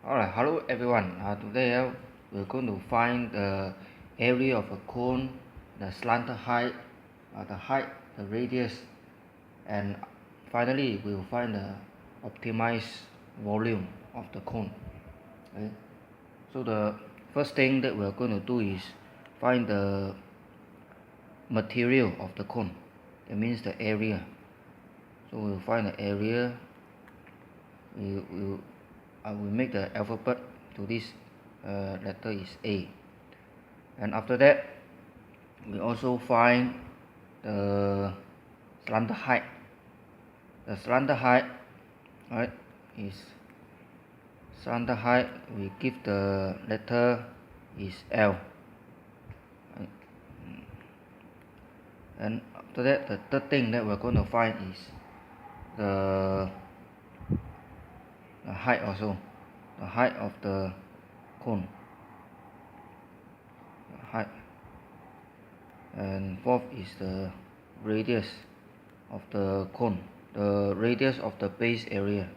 Alright, hello everyone. Today we're going to find the area of a cone, the slanted height, the height, the radius, and finally we'll find the optimized volume of the cone. Okay? So the first thing that we're going to do is find the material of the cone. That means the area. So we'll find the area. I will make the alphabet to this letter is A, and after that we also find the slanted height. The slanted height, right, is slanted height. We give the letter is L, right? And after that, the third thing that we're going to find is the height also, the height of the cone, the height, and fourth is the radius of the cone, the radius of the base area.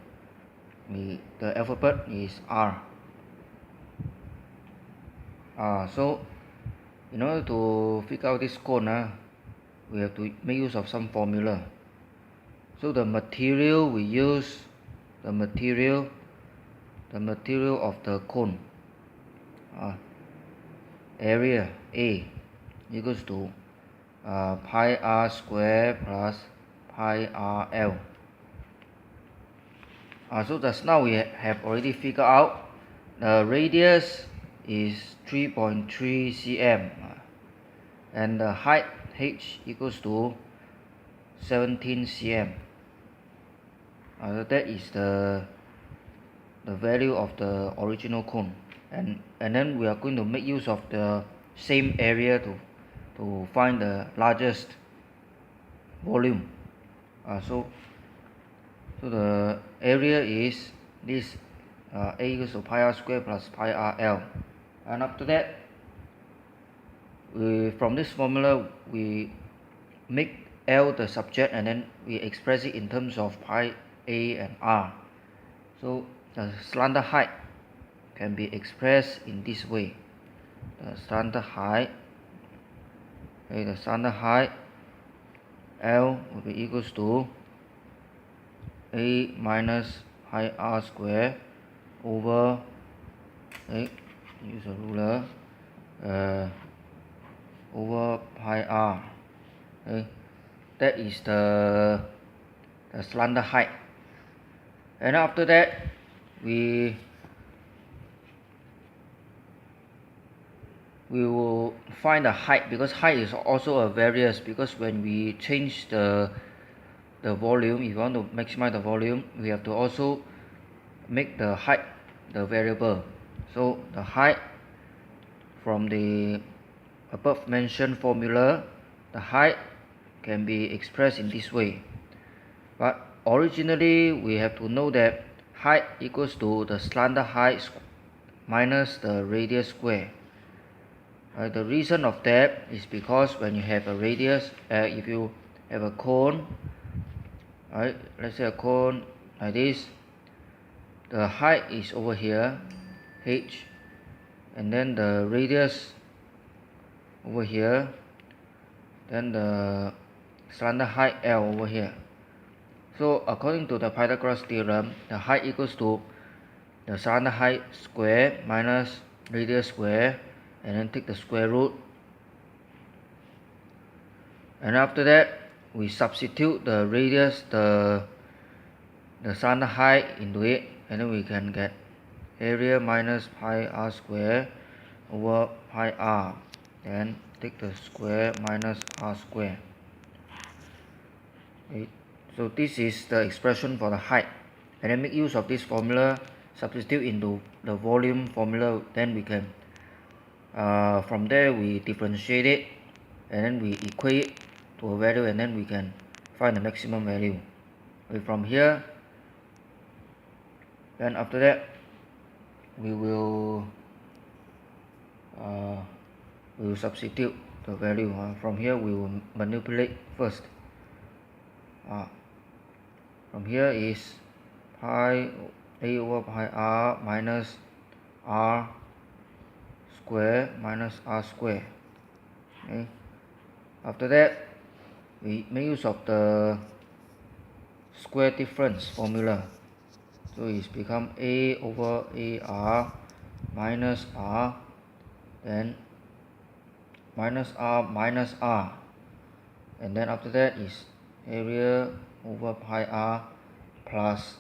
The alphabet is R. So in order to figure out this cone, we have to make use of some formula. So the material we use, the material of the cone, area A equals to pi r square plus pi rl. So just now we have already figured out the radius is 3.3 cm, and the height h equals to 17 cm. That is the value of the original cone, and then we are going to make use of the same area to find the largest volume. So the area is this A equals to pi r square plus pi rl, and after that from this formula we make L the subject, and then we express it in terms of pi A and R. So the slanted height can be expressed in this way. The slanted height, L will be equals to A minus pi r square over, use a ruler, over pi r. That is the slanted height. And after that we will find the height, because height is also a variance, because when we change the volume, if you want to maximize the volume, we have to also make the height the variable. So the height, from the above mentioned formula, the height can be expressed in this way. But originally we have to know that height equals to the slanted height minus the radius square. The reason of that is because when you have a radius, if you have a cone, let's say a cone like this, the height is over here, h, and then the radius over here, then the slanted height L over here. So according to the Pythagoras theorem, the height equals to the slanted height square minus radius square, and then take the square root, and after that we substitute the radius, the slanted height into it, and then we can get area minus pi r square over pi r, then take the square minus r square. So this is the expression for the height, and then make use of this formula, substitute into the volume formula, then we can from there we differentiate it, and then we equate it to a value, and then we can find the maximum value. From here, then after that we will substitute the value. From here we will manipulate first. From here is pi a over pi r minus r square minus r square. Okay. After that, we make use of the square difference formula. So it's become a over ar minus r, then minus r, and then after that is area over pi r plus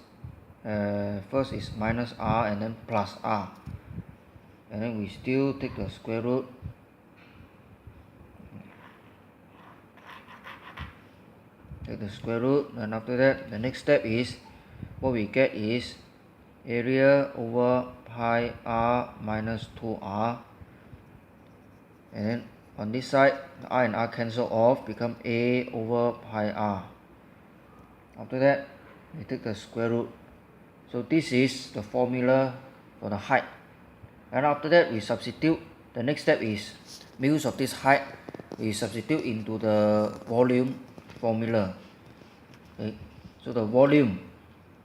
first is minus r and then plus r, and then we still take the square root. Take the square root, and after that the next step is what we get is area over pi r minus 2r, and then on this side the r and r cancel off, become a over pi r. After that we take the square root. So this is the formula for the height, and after that we substitute. The next step is make use of this height, we substitute into the volume formula. Okay. So the volume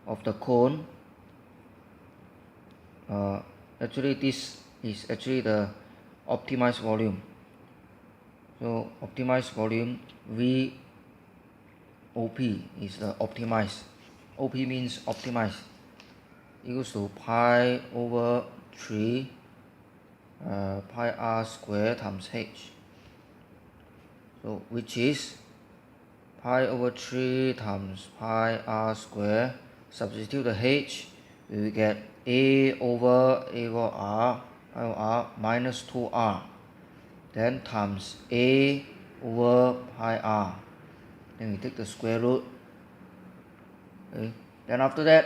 of the cone, actually this is actually the optimized volume. So optimized volume, VOP is the optimized. OP means optimized, equals to pi over 3 pi r square times h. So which is pi over 3 times pi r square. Substitute the h, we will get a over r minus 2r, then times a over pi r, then we take the square root. Okay. Then after that,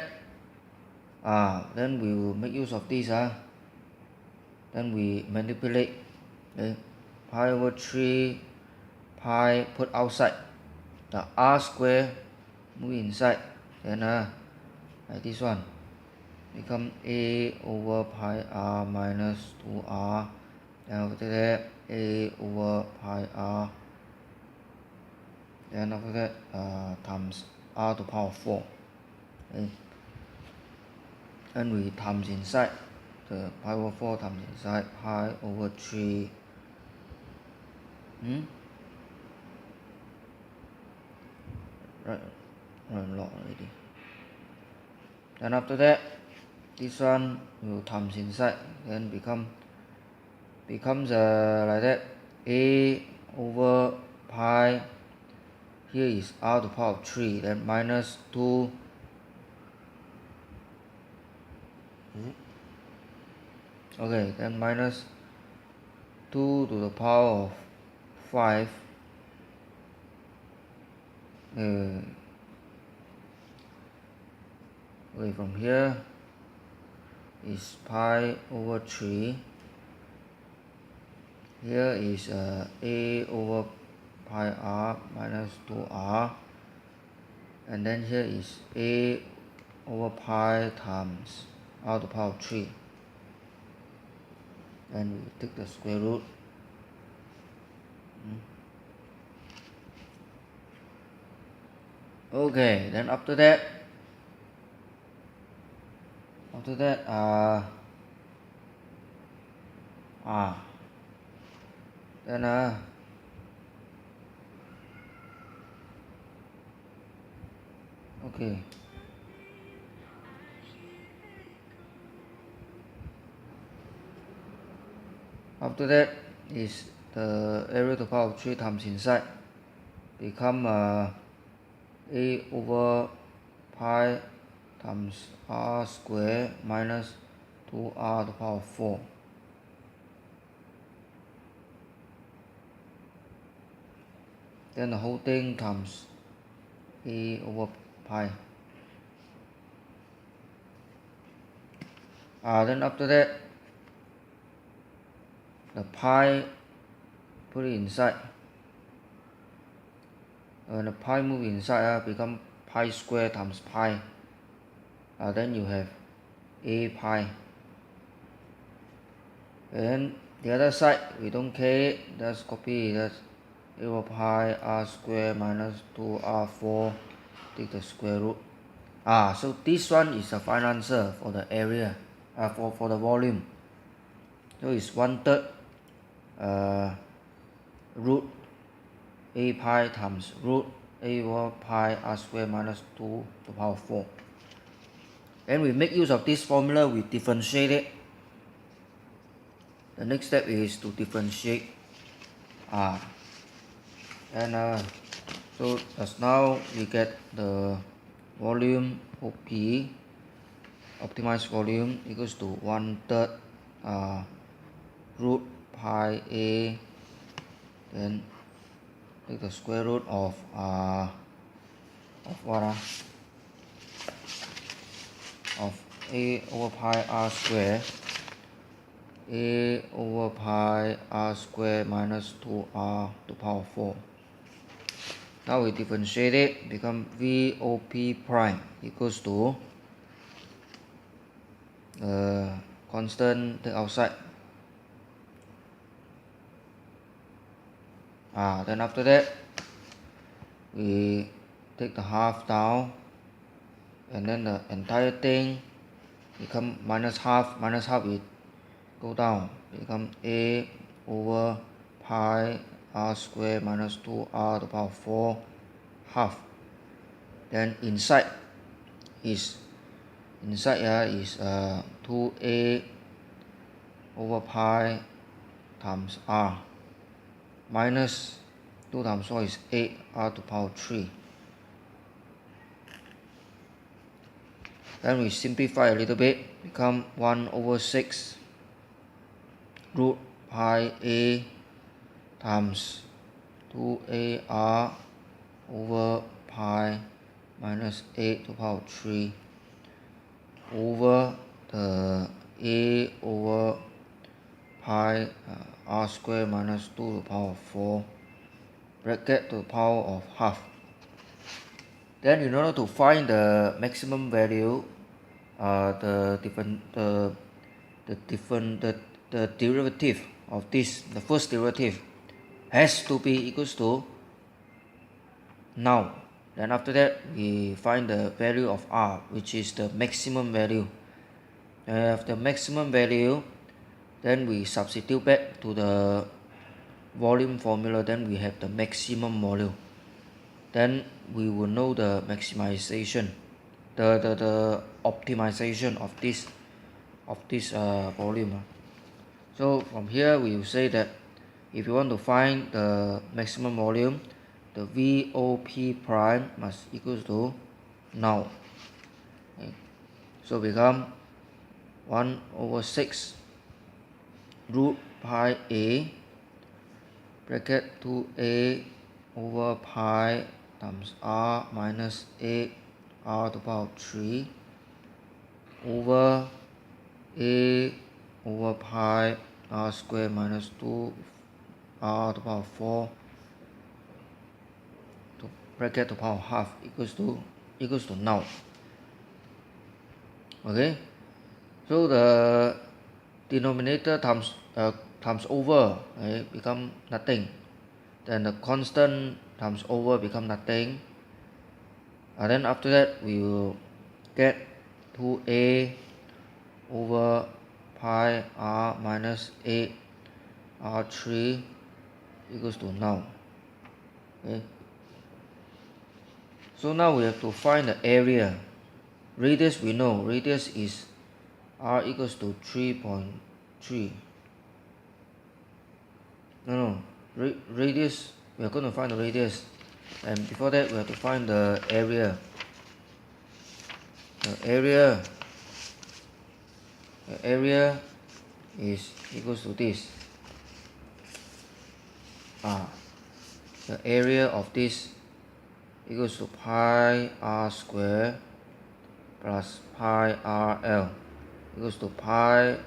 then we will make use of this. Then we manipulate. Okay. Pi over 3 pi put outside, the r square move inside, then like this one become a over pi r minus 2r, then after that a over pi r, then after that times r to the power 4. Okay. And we times inside, the pi over 4 times inside pi over 3 right a lot already. Then after that this one will times inside, then becomes like that, a over pi, here is r to the power of 3, then minus 2 okay, then minus 2 to the power of 5 okay, from here is pi over 3, here is a over pi r minus 2r, and then here is a over pi times r to the power of 3, and we take the square root. Okay, then after that then okay, after that is the area to the power of 3 times inside, become a over pi times r square minus 2r to the power of 4. Then the whole thing times a over pi. Then after that the pi, put it inside. When the pi move inside, become pi square times pi. Then you have a pi. And the other side we don't care, just copy, that's a over pi r square minus 2r4, take the square root. So this one is the final answer for the area, for the volume. So it's 1/3 root a pi times root a over pi r square minus 2 to the power 4. Then we make use of this formula, we differentiate it. The next step is to differentiate r. And so as now we get the volume OP, optimized volume, equals to 1/3 root pi a, then take the square root of what of a over pi r square, a over pi r square minus 2r to the power 4. Now we differentiate it, become VOP prime equals to constant, take outside. Then after that we take the half down, and then the entire thing become minus half it go down, become a over pi r square minus 2r to the power 4 half. Then inside is 2a over pi times r minus 2 times 4 is 8r to the power 3. Then we simplify a little bit, become 1 over 6 root pi a times 2ar over pi minus 8 to the power 3 over the a over pi r square minus 2 to the power 4 bracket to the power of half. Then in order to find the maximum value, the derivative of this, the first derivative, has to be equals to null. Then after that we find the value of r, which is the maximum value. If the maximum value, then we substitute back to the volume formula, then we have the maximum volume. Then we will know the maximization, the optimization of this volume. So from here we will say that if you want to find the maximum volume, the VOP prime must equals to null. Okay. So become 1 over 6 root pi a bracket 2a over pi times r minus 8r to the power 3 over a over pi r square minus 2r to the power 4 to bracket to the power half equals to null. Okay, so the denominator times over, okay, become nothing. Then the constant times over become nothing. Then after that we will get 2a over pi r minus 8 r3 equals to null. Okay, so now we have to find the area. Radius we know, radius is r equals to 3.3. Radius, we are going to find the radius, and before that we have to find the area. The area is equals to this. The area of this equals to pi r square plus pi rl equals to pi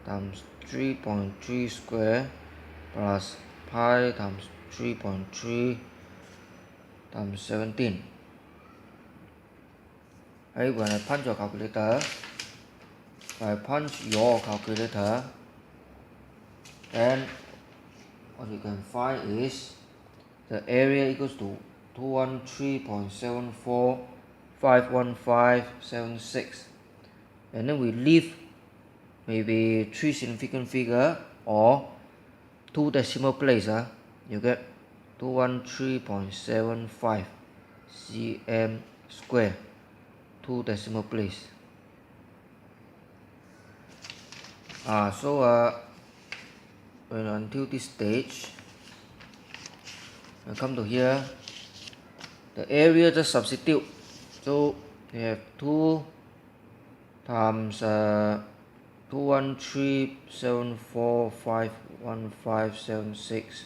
times 3.3 square plus pi times 3.3 times 17. When I punch your calculator, then what you can find is the area equals to 213.74 51576, and then we leave maybe 3 significant figure or 2 decimal place, you get 213.75 cm square, 2 decimal place. When until this stage, I come to here, the area just substitute. So we have 2 times 213.745156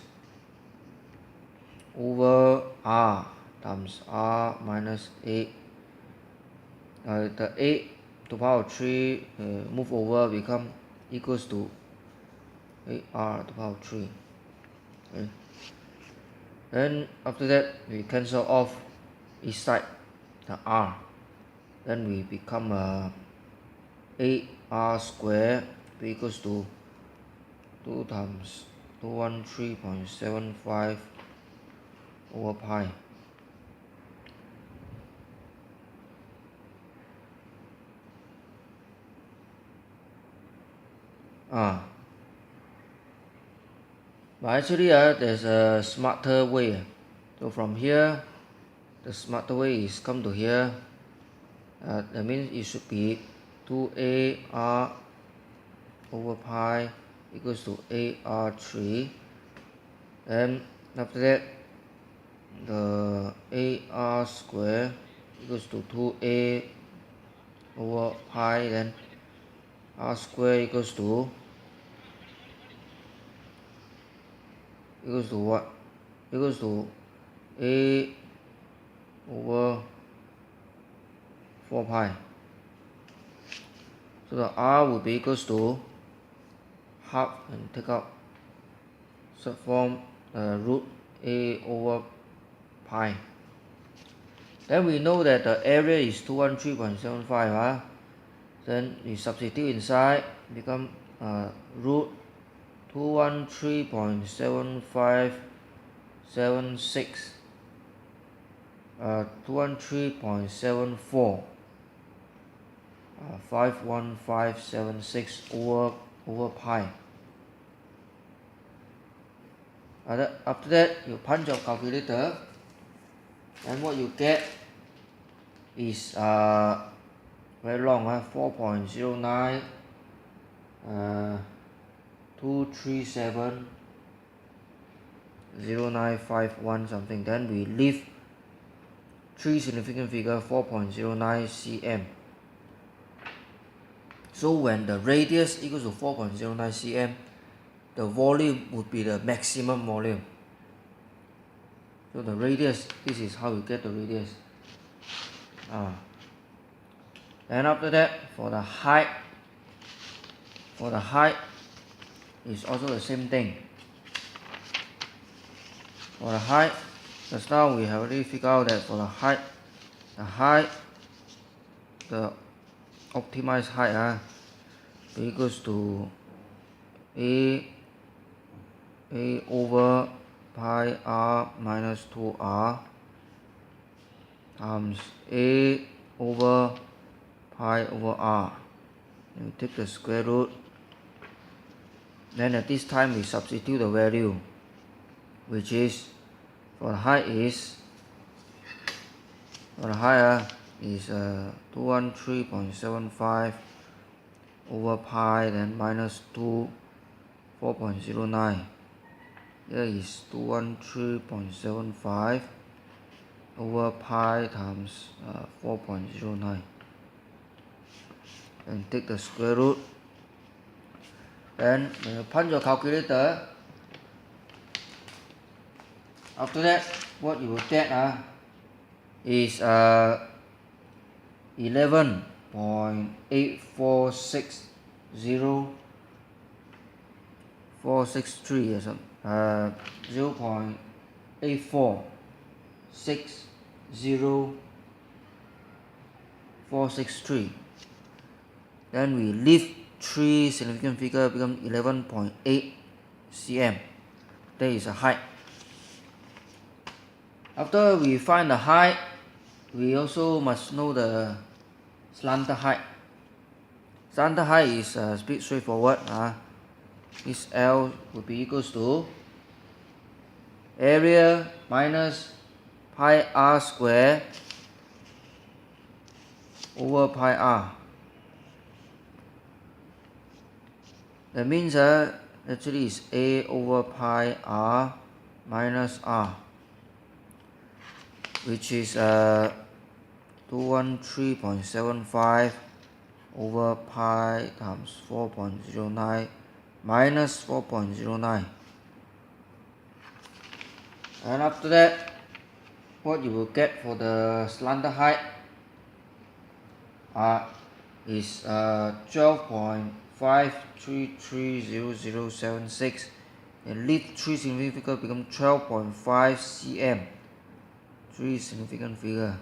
over r times r minus 8. The 8 to the power of 3 move over, become equals to 8r to the power of 3. Okay. Then after that, we cancel off each side the r. Then we become 8r square equals to 2 times 213.75 over pi. But actually there's a smarter way. So from here, the smarter way is come to here. That means it should be 2ar over pi equals to ar3. Then after that, the ar square equals to 2a over pi, then r square equals to what? Equals to a over 4 pi. So the r would be equals to half, and take out subform root a over pi. Then we know that the area is 213.75. Then we substitute inside, become root 213.7576, 213.74, 51576 over pi. After that, you punch your calculator, and what you get is very long, 4.09 237 0951 something. Then we leave 3 significant figure, 4.09 cm. So when the radius equals to 4.09 cm, the volume would be the maximum volume. So the radius, this is how you get the radius. And after that, for the height is also the same thing. For the height, just now we have already figured out that for the height, the optimized height equals to a over pi r minus 2r times a over pi over r. And we take the square root. Then at this time we substitute the value, which is for the height is 213.75 over pi, then minus 2, 4.09. Here is 213.75 over pi times 4.09, and take the square root. Then when you punch your calculator, after that, what you will get is 11.8460 463 or something, 0.8460463. Then we leave 3 significant figure, become 11.8 cm. That is a height. After we find the height, we also must know the slanted height. Slanted height is a bit straightforward. This L will be equals to area minus pi r square over pi r. That means actually is a over pi r minus r, which is 213.75 over pi times 4.09 minus 4.09. And after that, what you will get for the slanted height is 12.53300076, and leave 3 significant become 12.5 cm. 3 significant figure.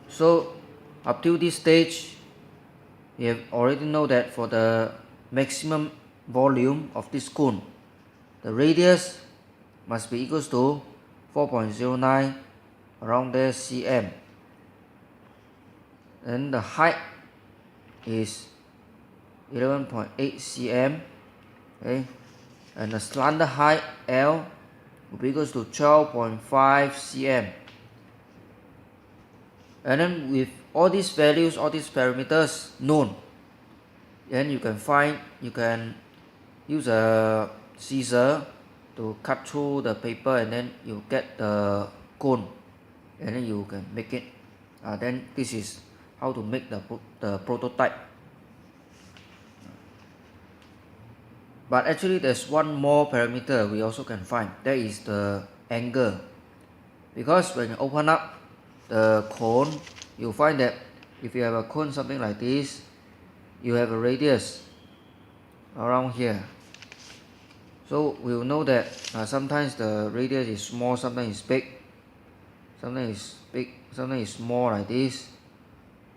So up till this stage, you have already know that for the maximum volume of this cone, the radius must be equals to 4.09 around there cm, and the height is 11.8 cm, okay, and the slanted height L will be equals to 12.5 cm. And then with all these values, all these parameters known, then you can use a scissor to cut through the paper, and then you get the cone, and then you can make it. Then this is how to make the prototype. But actually there's one more parameter we also can find, that is the angle. Because when you open up the cone, you'll find that if you have a cone something like this, you have a radius around here. So we'll know that sometimes the radius is small, sometimes it's big, sometimes it's small like this.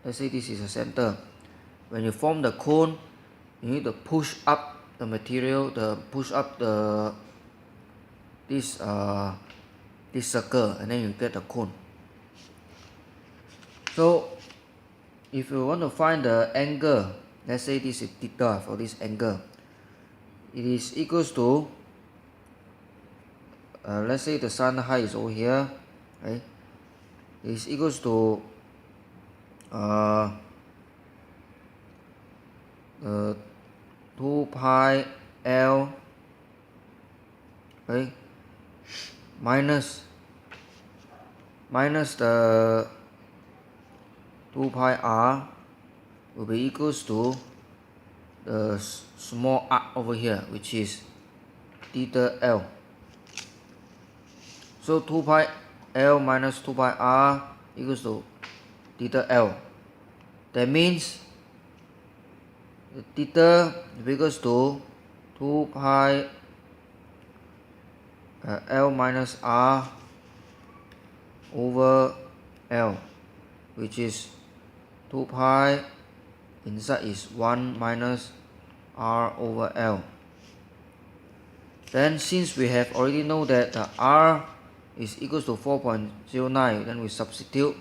Let's say this is the center. When you form the cone, you need to push up the material, push up this circle, and then you get the cone. So if you want to find the angle, let's say this is theta for this angle, it is equals to let's say the sun height is over here, right? It is equals to 2 pi L, okay, minus the 2 pi r will be equals to the small arc over here, which is theta L. So 2 pi L minus 2 pi r equals to theta L. That means the theta equals to 2 pi L minus r over L, which is 2 pi inside is 1 minus r over L. Then since we have already know that the r is equals to 4.09, then we substitute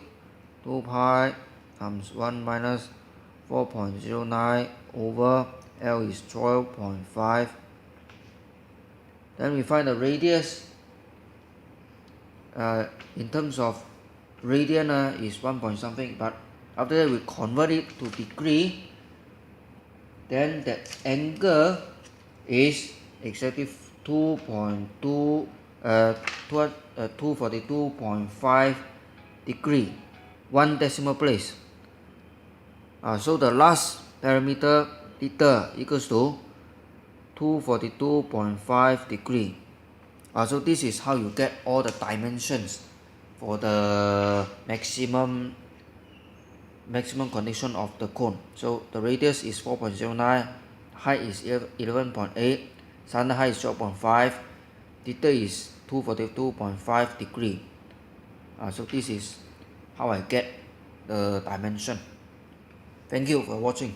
2 pi times 1 minus 4.09 over L is 12.5. Then we find the radius. In terms of radian is 1 point something, but after that we convert it to degree, then the angle is exactly 242.5 degree, 1 decimal place. So the last parameter theta equals to 242.5 degree. So this is how you get all the dimensions for the maximum condition of the cone. So the radius is 4.09, height is 11.8, slanted height is 12.5, theta is 242.5 degree. So this is how I get the dimension. Thank you for watching.